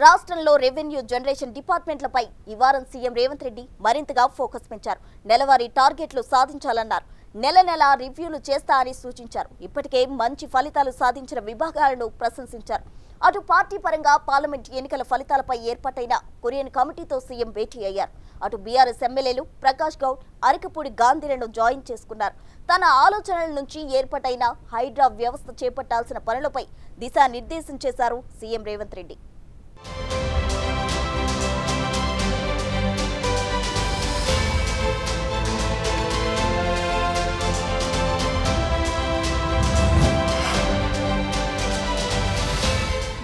రాష్ట్రంలో revenue generation డిపార్ట్మెంట్లపై ఈ వారం సీఎం రేవంత్ రెడ్డి మరింతగా ఫోకస్ పెంచారు. నెలవారీ టార్గెట్లు సాధించాలన్నారు. నెల రివ్యూలు చేస్తా అని సూచించారు. ఇప్పటికే మంచి ఫలితాలు సాధించిన విభాగాలను ప్రశంసించారు. అటు పార్టీ పరంగా పార్లమెంట్ ఎన్నికల ఫలితాలపై ఏర్పాటైన కొరియన్ కమిటీతో సీఎం భేటీ అయ్యారు. అటు బీఆర్ఎస్ ఎమ్మెల్యేలు ప్రకాష్ గౌడ్, అరకపూడి గాంధీలను జాయిన్ చేసుకున్నారు. తన ఆలోచనల నుంచి ఏర్పాటైన హైడ్రా వ్యవస్థ చేపట్టాల్సిన పనులపై దిశానిర్దేశం చేశారు సీఎం రేవంత్ రెడ్డి.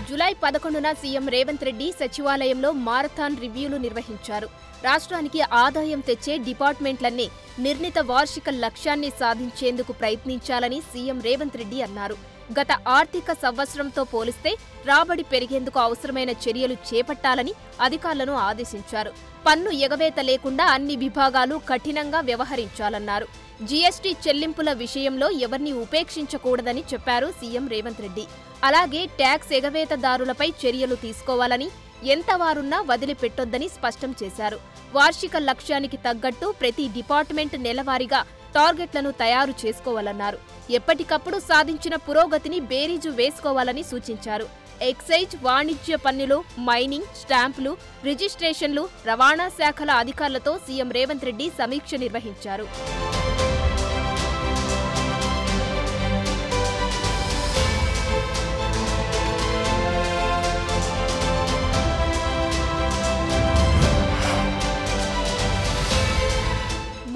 జూలై 11న సీఎం రేవంత్ రెడ్డి సచివాలయంలో మారథాన్ రివ్యూలు నిర్వహించారు. రాష్ట్రానికి ఆదాయం తెచ్చే డిపార్ట్మెంట్లన్నీ నిర్ణీత వార్షిక లక్ష్యాన్ని సాధించేందుకు ప్రయత్నించాలని సీఎం రేవంత్ రెడ్డి అన్నారు. గత ఆర్థిక సంవత్సరంతో పోలిస్తే రాబడి పెరిగేందుకు అవసరమైన చర్యలు చేపట్టాలని అధికారులను ఆదేశించారు. పన్ను ఎగవేత లేకుండా అన్ని విభాగాలు కఠినంగా వ్యవహరించాలన్నారు. జీఎస్టీ చెల్లింపుల విషయంలో ఎవరిని ఉపేక్షించకూడదని చెప్పారు సీఎం రేవంత్ రెడ్డి. అలాగే ట్యాక్స్ ఎగవేతదారులపై చర్యలు తీసుకోవాలని, ఎంత వారున్నా వదిలిపెట్టొద్దని స్పష్టం చేశారు. వార్షిక లక్ష్యానికి తగ్గట్టు ప్రతి డిపార్ట్మెంట్ నెలవారీగా టార్గెట్లను తయారు చేసుకోవాలన్నారు. ఎప్పటికప్పుడు సాధించిన పురోగతిని బేరీజు వేసుకోవాలని సూచించారు. ఎక్సైజ్, వాణిజ్య పన్నులు, మైనింగ్, స్టాంపులు, రిజిస్ట్రేషన్లు, రవాణా శాఖల అధికారులతో సీఎం రేవంత్ రెడ్డి సమీక్ష నిర్వహించారు.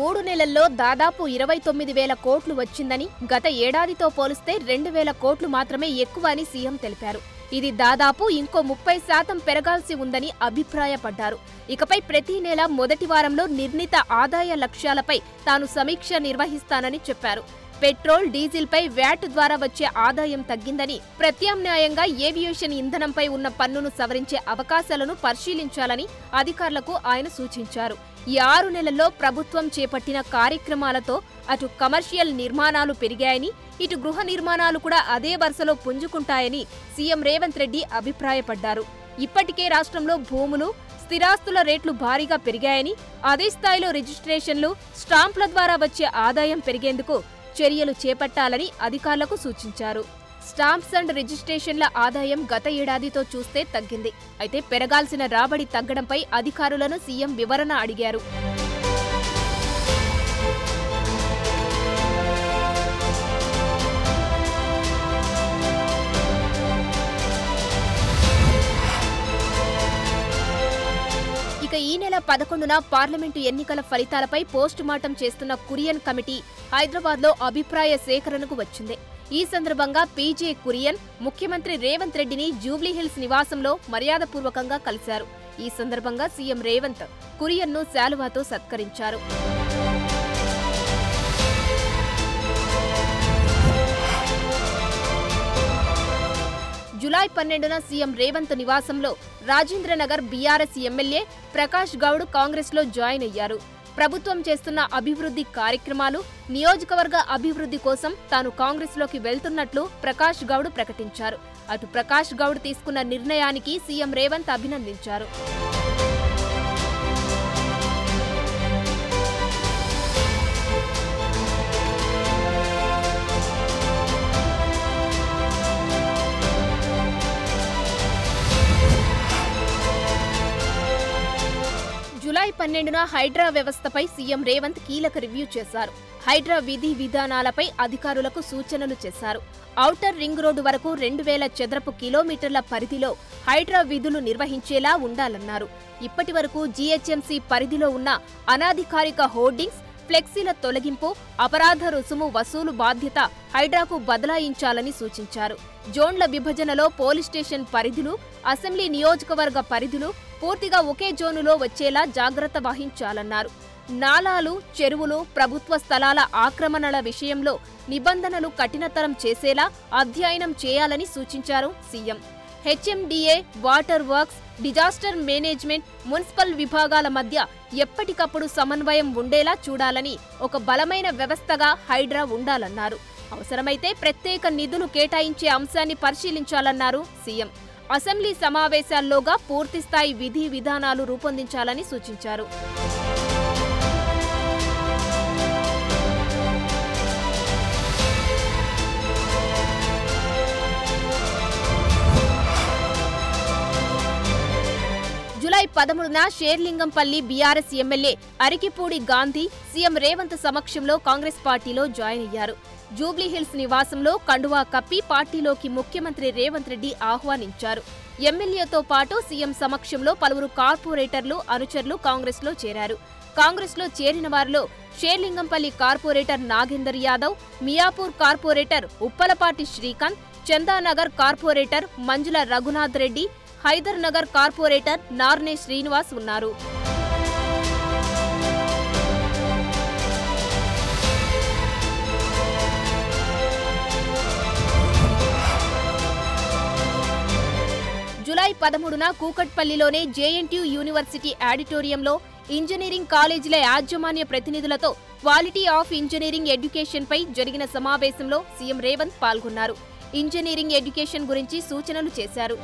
మూడు నెలల్లో దాదాపు 29,000 కోట్లు వచ్చిందని, గత ఏడాదితో పోలిస్తే 2,000 కోట్లు మాత్రమే ఎక్కువ అని సీఎం తెలిపారు. ఇది దాదాపు ఇంకో 30% పెరగాల్సి ఉందని అభిప్రాయపడ్డారు. ఇకపై ప్రతి నెల మొదటి వారంలో నిర్ణీత ఆదాయ లక్ష్యాలపై తాను సమీక్ష నిర్వహిస్తానని చెప్పారు. పెట్రోల్, డీజిల్పై వ్యాట్ ద్వారా వచ్చే ఆదాయం తగ్గిందని, ప్రత్యామ్నాయంగా ఏవియేషన్ ఇంధనంపై ఉన్న పన్నును సవరించే అవకాశాలను పరిశీలించాలని అధికారులకు ఆయన సూచించారు. ఈ 6 నెలల్లో ప్రభుత్వం చేపట్టిన కార్యక్రమాలతో అటు కమర్షియల్ నిర్మాణాలు పెరిగాయని, ఇటు గృహ నిర్మాణాలు కూడా అదే వరుసలో పుంజుకుంటాయని సీఎం రేవంత్ రెడ్డి అభిప్రాయపడ్డారు. ఇప్పటికే రాష్ట్రంలో భూములు, స్థిరాస్తుల రేట్లు భారీగా పెరిగాయని, అదే స్థాయిలో రిజిస్ట్రేషన్లు, స్టాంపుల ద్వారా వచ్చే ఆదాయం పెరిగేందుకు చర్యలు చేపట్టాలని అధికారులకు సూచించారు. స్టాంప్స్ అండ్ రిజిస్ట్రేషన్ల ఆదాయం గత ఏడాదితో చూస్తే తగ్గింది. అయితే పెరగాల్సిన రాబడి తగ్గడంపై అధికారులను సీఎం వివరణ అడిగారు. ఇక ఈ నెల 11న పార్లమెంటు ఎన్నికల ఫలితాలపై పోస్టుమార్టం చేస్తున్న కురియన్ కమిటీ హైదరాబాద్లో అభిప్రాయ సేకరణకు వచ్చింది. ఈ సందర్భంగా పీజే కురియన్ ముఖ్యమంత్రి రేవంత్ రెడ్డిని జూబ్లీహిల్స్ నివాసంలో మర్యాదపూర్వకంగా కలిశారు. ఈ సందర్భంగా సీఎం రేవంత్ కురియన్ను శాలువాతో సత్కరించారు. జూలై 12న సీఎం రేవంత్ నివాసంలో రాజేంద్రనగర్ బీఆర్ఎస్ ఎమ్మెల్యే ప్రకాష్ గౌడ్ కాంగ్రెస్లో జాయిన్ అయ్యారు. ప్రభుత్వం చేస్తున్న అభివృద్ధి కార్యక్రమాలు, నియోజకవర్గ అభివృద్ధి కోసం తాను కాంగ్రెస్లోకి వెళ్తున్నట్లు ప్రకాష్ గౌడ్ ప్రకటించారు. అటు ప్రకాష్ గౌడ్ తీసుకున్న నిర్ణయానికి సీఎం రేవంత్ అభినందించారు. జూలై 12న హైడ్రా వ్యవస్థపై సీఎం రేవంత్ కీలక రివ్యూ చేశారు. హైడ్రా విధి విధానాలపై అధికారులకు సూచనలు చేశారు. ఔటర్ రింగ్ రోడ్డు వరకు 2,000 చదరపు కిలోమీటర్ల పరిధిలో హైడ్రా విధులు నిర్వహించేలా ఉండాలన్నారు. ఇప్పటి వరకు జీహెచ్ఎంసీ పరిధిలో ఉన్న అనాధికారిక హోర్డింగ్స్, ఫ్లెక్సీల తొలగింపు, అపరాధ రుసుము వసూలు బాధ్యత హైడ్రాకు బదలాయించాలని సూచించారు. జోన్ల విభజనలో పోలీస్ స్టేషన్ పరిధులు, అసెంబ్లీ నియోజకవర్గ పరిధులు పూర్తిగా ఒకే జోనులో వచ్చేలా జాగ్రత్త వహించాలన్నారు. నాలాలు, చెరువులు, ప్రభుత్వ స్థలాల ఆక్రమణల విషయంలో నిబంధనలు కఠినతరం చేసేలా అధ్యయనం చేయాలని సూచించారు CM. HMDA, water works, disaster management, municipal విభాగాల మధ్య ఎప్పటికప్పుడు సమన్వయం ఉండేలా చూడాలని, ఒక బలమైన వ్యవస్థగా హైడ్రా ఉండాలన్నారు. అవసరమైతే ప్రత్యేక నిధులు కేటాయించే అంశాన్ని పరిశీలించాలన్నారు సీఎం. అసెంబ్లీ సమావేశాల్లోగా పూర్తిస్థాయి విధి విధానాలు రూపొందించాలని సూచించారు. జూలై 13న Serilingampally BRS MLA Arikepudi Gandhi CM Revanth సమక్షంలో కాంగ్రెస్ పార్టీలో జాయిన్ అయ్యారు. జూబ్లీహిల్స్ నివాసంలో కండువా కప్పి పార్టీలోకి ముఖ్యమంత్రి రేవంత్ రెడ్డి ఆహ్వానించారు. ఎమ్మెల్యేతో పాటు సీఎం సమక్షంలో పలువురు కార్పొరేటర్లు, అనుచరులు కాంగ్రెస్లో చేరారు. కాంగ్రెస్లో చేరిన వారిలో Serilingampally corporator Nagender Yadav, Miyapur corporator Uppalapati Srikanth, Chandanagar corporator Manjula Raghunath Reddy, Hyder Nagar corporator Narne Srinivas ఉన్నారు. జూలై 13న కూకట్పల్లిలోనే జేఎన్టీయూ యూనివర్సిటీ ఆడిటోరియంలో ఇంజనీరింగ్ కాలేజీల యాజమాన్య ప్రతినిధులతో క్వాలిటీ ఆఫ్ ఇంజనీరింగ్ ఎడ్యుకేషన్పై జరిగిన సమావేశంలో సీఎం రేవంత్ పాల్గొన్నారు. ఇంజనీరింగ్ ఎడ్యుకేషన్ గురించి సూచనలు చేశారు.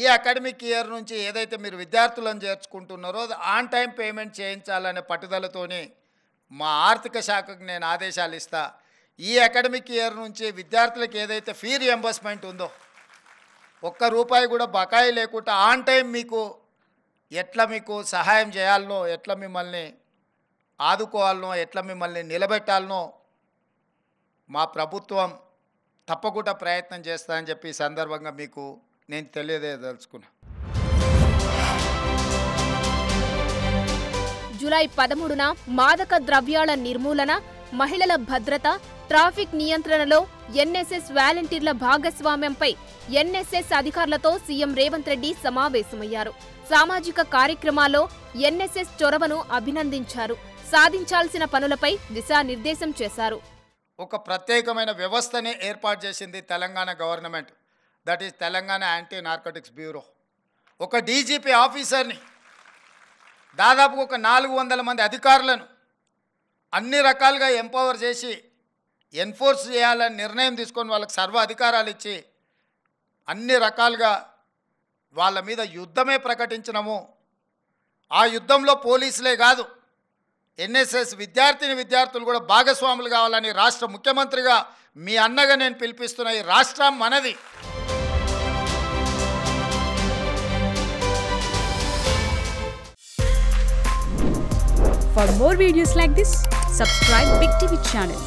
ఈ అకాడమిక్ ఇయర్ నుంచి ఏదైతే మీరు విద్యార్థులను చేర్చుకుంటున్నారో ఆన్ టైం పేమెంట్ చేయించాలనే పట్టుదలతోనే మా ఆర్థిక శాఖకు నేను ఆదేశాలు ఇస్తా. ఈ అకాడమిక్ ఇయర్ నుంచి విద్యార్థులకు ఏదైతే ఫీ రియంబర్స్మెంట్ ఉందో ఒక్క రూపాయి కూడా బకాయి లేకుండా ఆన్ టైం ఎట్లా మీకు సహాయం చేయాలనో, ఎట్లా మిమ్మల్ని ఆదుకోవాలనో, ఎట్లా మిమ్మల్ని నిలబెట్టాలనో మా ప్రభుత్వం తప్పకుండా ప్రయత్నం చేస్తానని చెప్పి ఈ సందర్భంగా మీకు నేను తెలియజేయదలుచుకున్నా. జూలై 13న మాదక ద్రవ్యాల నిర్మూలన, మహిళల భద్రత, ట్రాఫిక్ నియంత్రణలో ఎన్ఎస్ఎస్ వాలంటీర్ల భాగస్వామ్యంపై ఎన్ఎస్ఎస్ అధికారులతో సీఎం రేవంత్ రెడ్డి సమావేశమయ్యారు. సామాజిక కార్యక్రమాల్లో ఎన్ఎస్ఎస్ చొరవను అభినందించారు. సాధించాల్సిన పనులపై దిశానిర్దేశం చేశారు. ఒక ప్రత్యేకమైన వ్యవస్థనే ఏర్పాటు చేసింది Telangana government. That is Telangana anti narcotics bureau. ఒక డీజీపీ ఆఫీసర్ని, దాదాపు ఒక 400 మంది అధికారులను అన్ని రకాలుగా ఎంపవర్ చేసి ఎన్ఫోర్స్ చేయాలని నిర్ణయం తీసుకొని వాళ్ళకి సర్వ అధికారాలు ఇచ్చి అన్ని రకాలుగా వాళ్ళ మీద యుద్ధమే ప్రకటించినాము. ఆ యుద్ధంలో పోలీసులే కాదు, ఎన్ఎస్ఎస్ విద్యార్థులు కూడా భాగస్వాములు కావాలని రాష్ట్ర ముఖ్యమంత్రిగా మీ అన్నగా నేను పిలిపిస్తున్న ఈ రాష్ట్రం మనది. For more videos like this, subscribe Big TV channel.